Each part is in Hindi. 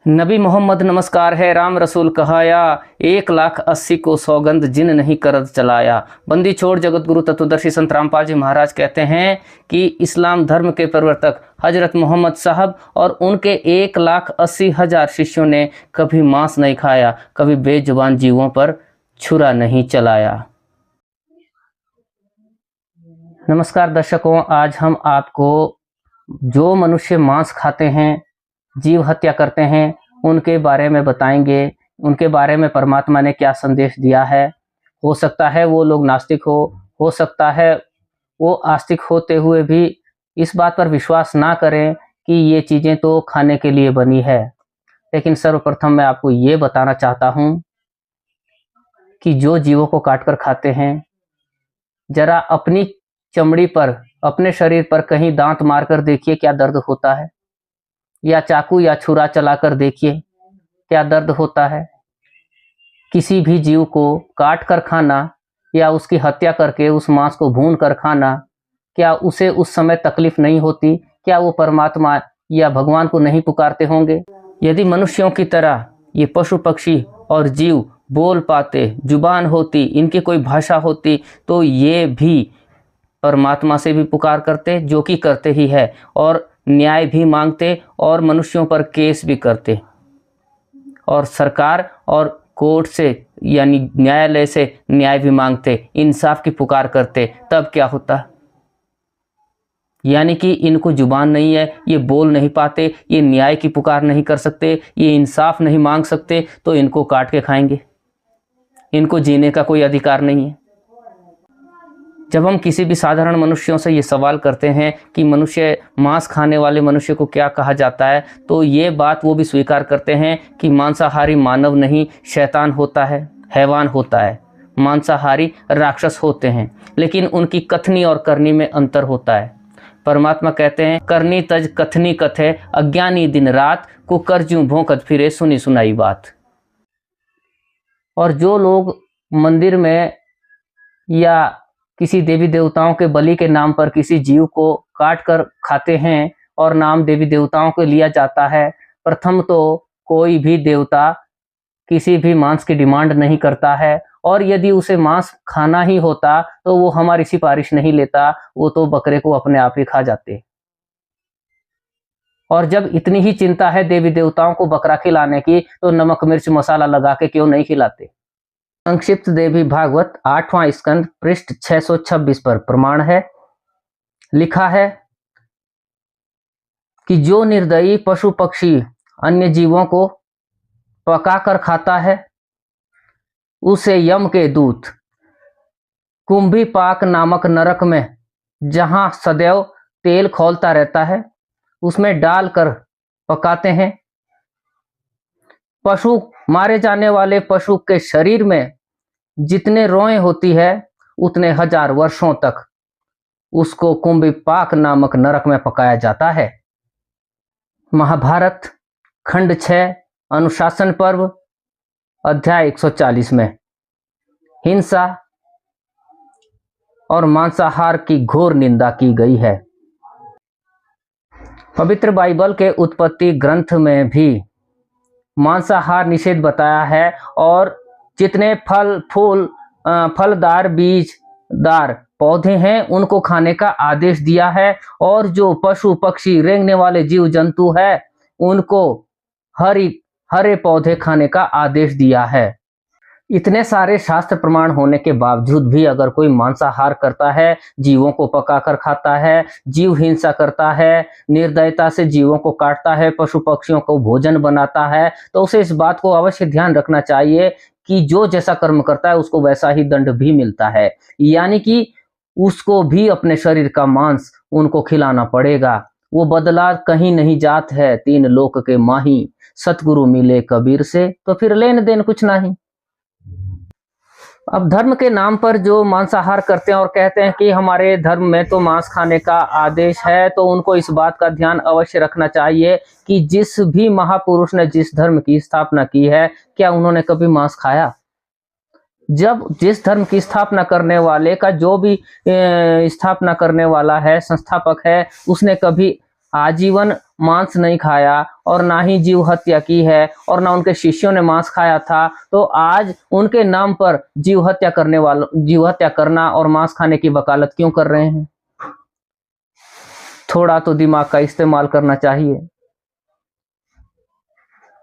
नबी मोहम्मद नमस्कार है, राम रसूल कहाया, 1,80,000 को सौगंध जिन नहीं करद चलाया। बंदी छोड़ जगत गुरु तत्वदर्शी संत रामपाल जी महाराज कहते हैं कि इस्लाम धर्म के प्रवर्तक हजरत मोहम्मद साहब और उनके 1,80,000 शिष्यों ने कभी मांस नहीं खाया, कभी बेजुबान जीवों पर छुरा नहीं चलाया। नमस्कार दर्शकों, आज हम आपको जो मनुष्य मांस खाते हैं, जीव हत्या करते हैं, उनके बारे में बताएंगे। उनके बारे में परमात्मा ने क्या संदेश दिया है। हो सकता है वो लोग नास्तिक हो सकता है वो आस्तिक होते हुए भी इस बात पर विश्वास ना करें कि ये चीज़ें तो खाने के लिए बनी है। लेकिन सर्वप्रथम मैं आपको ये बताना चाहता हूँ कि जो जीवों को काटकर खाते हैं, जरा अपनी चमड़ी पर, अपने शरीर पर कहीं दांत मारकर देखिए क्या दर्द होता है, या चाकू या छुरा चलाकर देखिए क्या दर्द होता है। किसी भी जीव को काट कर खाना या उसकी हत्या करके उस मांस को भून कर खाना, क्या उसे उस समय तकलीफ नहीं होती? क्या वो परमात्मा या भगवान को नहीं पुकारते होंगे? यदि मनुष्यों की तरह ये पशु पक्षी और जीव बोल पाते, जुबान होती, इनकी कोई भाषा होती, तो ये भी परमात्मा से भी पुकार करते, जो कि करते ही है, और न्याय भी मांगते और मनुष्यों पर केस भी करते, और सरकार और कोर्ट से यानी न्यायालय से न्याय भी मांगते, इंसाफ की पुकार करते। तब क्या होता? यानी कि इनको जुबान नहीं है, ये बोल नहीं पाते, ये न्याय की पुकार नहीं कर सकते, ये इंसाफ नहीं मांग सकते, तो इनको काट के खाएंगे। इनको जीने का कोई अधिकार नहीं है। जब हम किसी भी साधारण मनुष्यों से ये सवाल करते हैं कि मनुष्य, मांस खाने वाले मनुष्य को क्या कहा जाता है, तो ये बात वो भी स्वीकार करते हैं कि मांसाहारी मानव नहीं, शैतान होता है, हैवान होता है। मांसाहारी राक्षस होते हैं, लेकिन उनकी कथनी और करनी में अंतर होता है। परमात्मा कहते हैं, करनी तज कथनी कथे, अज्ञानी दिन रात, कुकर ज्यों भौंकत फिरे, सुनी सुनाई बात। और जो लोग मंदिर में या किसी देवी देवताओं के बलि के नाम पर किसी जीव को काट कर खाते हैं और नाम देवी देवताओं को लिया जाता है, प्रथम तो कोई भी देवता किसी भी मांस की डिमांड नहीं करता है, और यदि उसे मांस खाना ही होता तो वो हमारी सिफारिश नहीं लेता, वो तो बकरे को अपने आप ही खा जाते। और जब इतनी ही चिंता है देवी देवताओं को बकरा खिलाने की, तो नमक मिर्च मसाला लगा के क्यों नहीं खिलाते? संक्षिप्त देवी भागवत 8वां स्कंद पृष्ठ 626 पर प्रमाण है, लिखा है कि जो निर्दयी पशु पक्षी अन्य जीवों को पकाकर खाता है, उसे यम के दूत कुंभी पाक नामक नरक में, जहां सदैव तेल खौलता रहता है, उसमें डालकर पकाते हैं। पशु, मारे जाने वाले पशु के शरीर में जितने रोएं होती है, उतने 1000 वर्षों तक उसको कुंभी पाक नामक नरक में पकाया जाता है। महाभारत खंड 6 अनुशासन पर्व अध्याय 140 में हिंसा और मांसाहार की घोर निंदा की गई है। पवित्र बाइबल के उत्पत्ति ग्रंथ में भी मांसाहार निषेध बताया है, और जितने फल फूल फलदार बीजदार पौधे हैं उनको खाने का आदेश दिया है, और जो पशु पक्षी रेंगने वाले जीव जंतु है उनको हरे पौधे खाने का आदेश दिया है। इतने सारे शास्त्र प्रमाण होने के बावजूद भी अगर कोई मांसाहार करता है, जीवों को पकाकर खाता है, जीव हिंसा करता है, निर्दयता से जीवों को काटता है, पशु पक्षियों को भोजन बनाता है, तो उसे इस बात को अवश्य ध्यान रखना चाहिए कि जो जैसा कर्म करता है उसको वैसा ही दंड भी मिलता है। यानी कि उसको भी अपने शरीर का मांस उनको खिलाना पड़ेगा। वो बदला कहीं नहीं जात है, 3 लोक के माही, सतगुरु मिले कबीर से, तो फिर लेन देन कुछ नहीं। अब धर्म के नाम पर जो मांसाहार करते हैं और कहते हैं कि हमारे धर्म में तो मांस खाने का आदेश है, तो उनको इस बात का ध्यान अवश्य रखना चाहिए कि जिस भी महापुरुष ने जिस धर्म की स्थापना की है, क्या उन्होंने कभी मांस खाया? जब जिस धर्म की स्थापना करने वाले का, जो भी स्थापना करने वाला है, संस्थापक है, उसने कभी आजीवन मांस नहीं खाया और ना ही जीव हत्या की है और ना उनके शिष्यों ने मांस खाया था, तो आज उनके नाम पर जीव हत्या करना और मांस खाने की वकालत क्यों कर रहे हैं? थोड़ा तो दिमाग का इस्तेमाल करना चाहिए।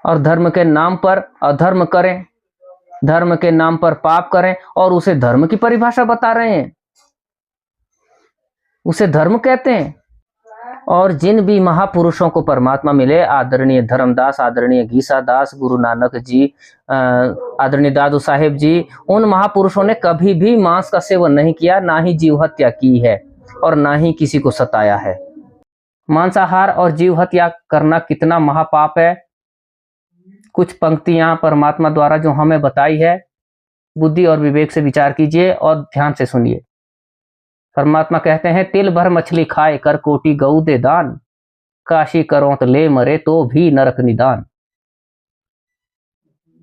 और धर्म के नाम पर अधर्म करें, धर्म के नाम पर पाप करें और उसे धर्म की परिभाषा बता रहे हैं, उसे धर्म कहते हैं। और जिन भी महापुरुषों को परमात्मा मिले, आदरणीय धर्मदास, आदरणीय घीसा दास, गुरु नानक जी, आदरणीय दादू साहेब जी, उन महापुरुषों ने कभी भी मांस का सेवन नहीं किया, ना ही जीव हत्या की है और ना ही किसी को सताया है। मांसाहार और जीव हत्या करना कितना महापाप है, कुछ पंक्तियां परमात्मा द्वारा जो हमें बताई है, बुद्धि और विवेक से विचार कीजिए और ध्यान से सुनिए। परमात्मा कहते हैं, तिल भर मछली खाए कर कोटि गऊ दे दान, काशी करो तो ले मरे तो भी नरक निदान।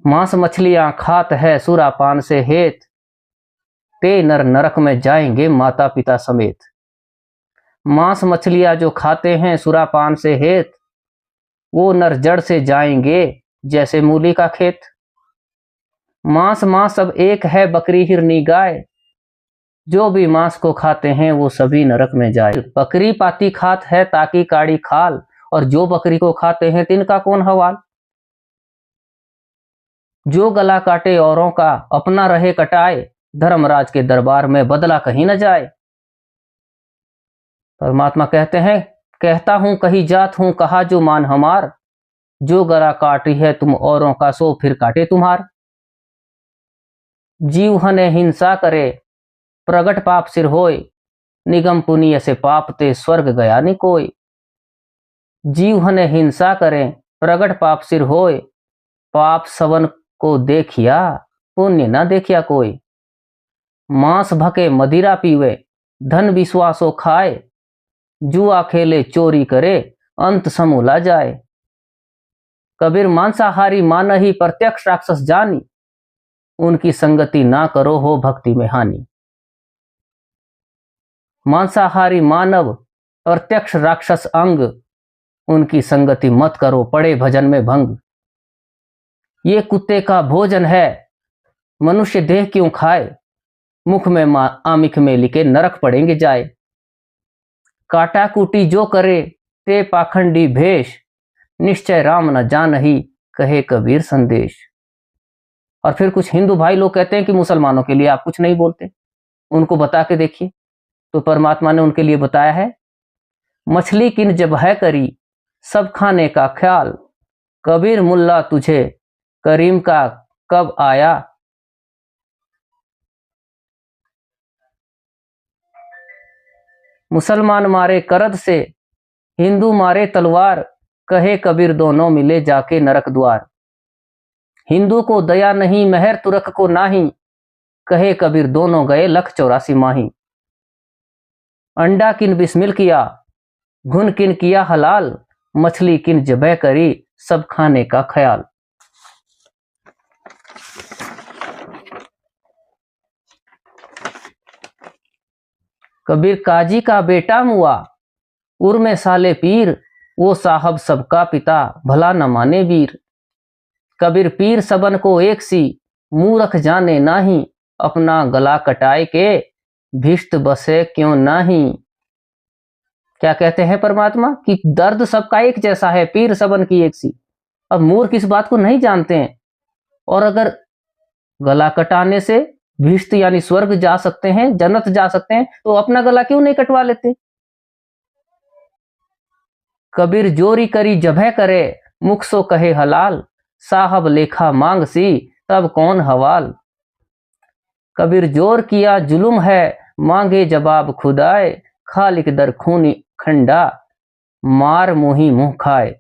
मांस मछलियां खात है सुरापान से हेत, ते नर नरक में जाएंगे माता पिता समेत। मांस मछलियां जो खाते हैं सुरापान से हेत, वो नर जड़ से जाएंगे जैसे मूली का खेत। मांस मांस सब एक है बकरी हिरनी गाय, जो भी मांस को खाते हैं वो सभी नरक में जाए। बकरी पाती खात है ताकि काड़ी खाल, और जो बकरी को खाते हैं तिनका कौन हवाल। जो गला काटे औरों का अपना रहे कटाए, धर्मराज के दरबार में बदला कहीं न जाए। परमात्मा कहते हैं, कहता हूं कही जात हूं कहा जो मान हमार, जो गला काटी है तुम औरों का सो फिर काटे तुम्हार। जीव हने हिंसा करे प्रगट पाप सिर होय, निगम पुनीय से पाप ते स्वर्ग गया नि कोय। जीव हने हिंसा करें प्रगट पाप सिर होय, पाप सवन को देखिया पुण्य न देखिया कोई। मांस भके मदिरा पीवे धन विश्वासो खाए, जुआ खेले चोरी करे अंत समूला जाए। कबीर मांसाहारी मान ही प्रत्यक्ष राक्षस जानी, उनकी संगति ना करो हो भक्ति में हानि। मांसाहारी मानव प्रत्यक्ष राक्षस अंग, उनकी संगति मत करो पड़े भजन में भंग। ये कुत्ते का भोजन है मनुष्य देह क्यों खाए, मुख में आमिख में लिखे नरक पड़ेंगे जाए। काटा कूटी जो करे ते पाखंडी भेष, निश्चय राम न जान ही कहे कबीर संदेश। और फिर कुछ हिंदू भाई लोग कहते हैं कि मुसलमानों के लिए आप कुछ नहीं बोलते, उनको बता के देखिए। तो परमात्मा ने उनके लिए बताया है, मछली किन जब है करी सब खाने का ख्याल, कबीर मुल्ला तुझे करीम का कब आया। मुसलमान मारे करद से हिंदू मारे तलवार, कहे कबीर दोनों मिले जाके नरक द्वार। हिंदू को दया नहीं मेहर तुरक को नाही, कहे कबीर दोनों गए लख 84 माही। अंडा किन बिस्मिल किया घुन किन किया हलाल, मछली किन जबह करी सब खाने का ख्याल। कबीर काजी का बेटा हुआ उर में साले पीर, वो साहब सबका पिता भला न माने वीर। कबीर पीर सबन को एक सी मूरख जाने नाही, अपना गला कटाए के भिष्ट बसे क्यों नाही। क्या कहते हैं परमात्मा कि दर्द सबका एक जैसा है, पीर सबन की एक सी। अब मूर्ख इस बात को नहीं जानते हैं, और अगर गला कटाने से भिष्ट यानी स्वर्ग जा सकते हैं, जन्नत जा सकते हैं, तो अपना गला क्यों नहीं कटवा लेते। कबीर जोरी करी जभे करे मुख सो कहे हलाल, साहब लेखा मांग सी तब कौन हवाल। कबीर जोर किया जुलुम है मांगे जवाब खुदाए, खालिक दर खूनी खंडा मार मुही मुंह खाए।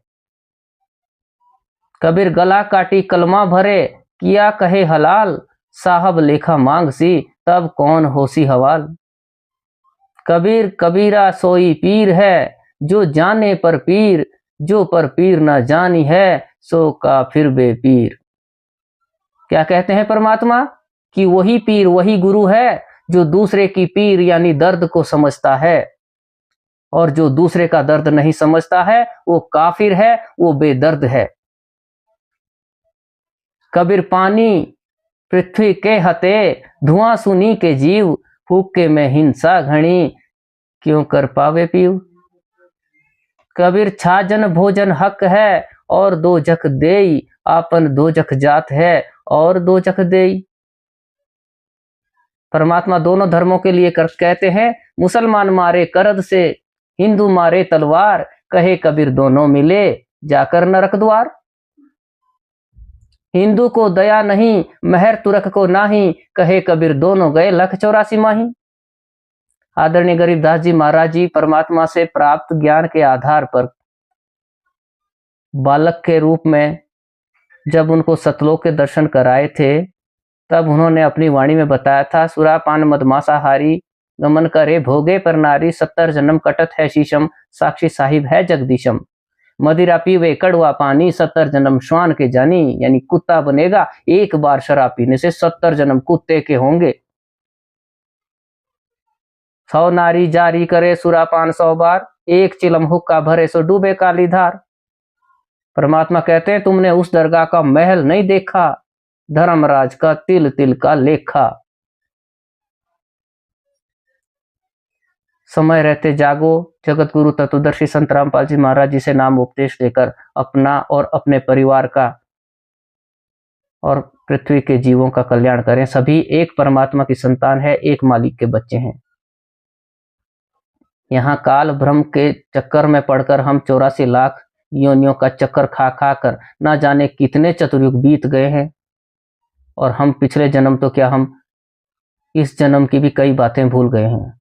कबीर गला काटी कलमा भरे किया कहे हलाल, साहब लेखा मांग सी तब कौन होसी हवाल। कबीर कबीरा सोई पीर है जो जाने पर पीर, जो पर पीर ना जानी है सो का फिर बेपीर। क्या कहते हैं परमात्मा कि वही पीर वही गुरु है जो दूसरे की पीर यानी दर्द को समझता है। और जो दूसरे का दर्द नहीं समझता है वो काफिर है, वो बेदर्द है। कबीर पानी पृथ्वी के हते, धुआं सुनी के जीव, फूके में हिंसा घणी, क्यों कर पावे पीव। कबीर छाजन भोजन हक है, और दो जख देई, आपन दो जख जात है, और दो जख देई। परमात्मा दोनों धर्मों के लिए कहते हैं, मुसलमान मारे करद से, हिंदू मारे तलवार, कहे कबीर दोनों मिले, जाकर नरक द्वार। हिंदू को दया नहीं, महर तुरक को नाही, कहे कबीर दोनों गए 1,84 माही। आदरणीय गरीबदास जी महाराज जी परमात्मा से प्राप्त ज्ञान के आधार पर बालक के रूप में जब उनको सतलोक के दर्शन कराए थे, तब उन्होंने अपनी वाणी में बताया था, सुरापान मदमासाहारी, गमन करे भोगे पर नारी, 70 जन्म कटत है शीशम, साक्षी साहिब है जगदीशम। मदिरा पीवे कड़वा पानी, 70 जन्म श्वान के जानी, यानी कुत्ता बनेगा, एक बार शराब पीने से 70 जन्म कुत्ते के होंगे। 100 नारी जारी करे सुरापान 100 बार, एक चिलम हुक्का भरे सो डूबे काली धार। परमात्मा कहते हैं, तुमने उस दरगाह का महल नहीं देखा, धर्मराज का तिल तिल का लेखा। समय रहते जागो, जगत गुरु तत्वदर्शी संत रामपाल जी महाराज जी से नाम उपदेश लेकर अपना और अपने परिवार का और पृथ्वी के जीवों का कल्याण करें। सभी एक परमात्मा की संतान है, एक मालिक के बच्चे हैं। यहाँ काल भ्रम के चक्कर में पड़कर हम 84 लाख योनियों का चक्कर खा खा कर ना जाने कितने चतुर्युग बीत गए हैं, और हम पिछले जन्म तो क्या, हम इस जन्म की भी कई बातें भूल गए हैं।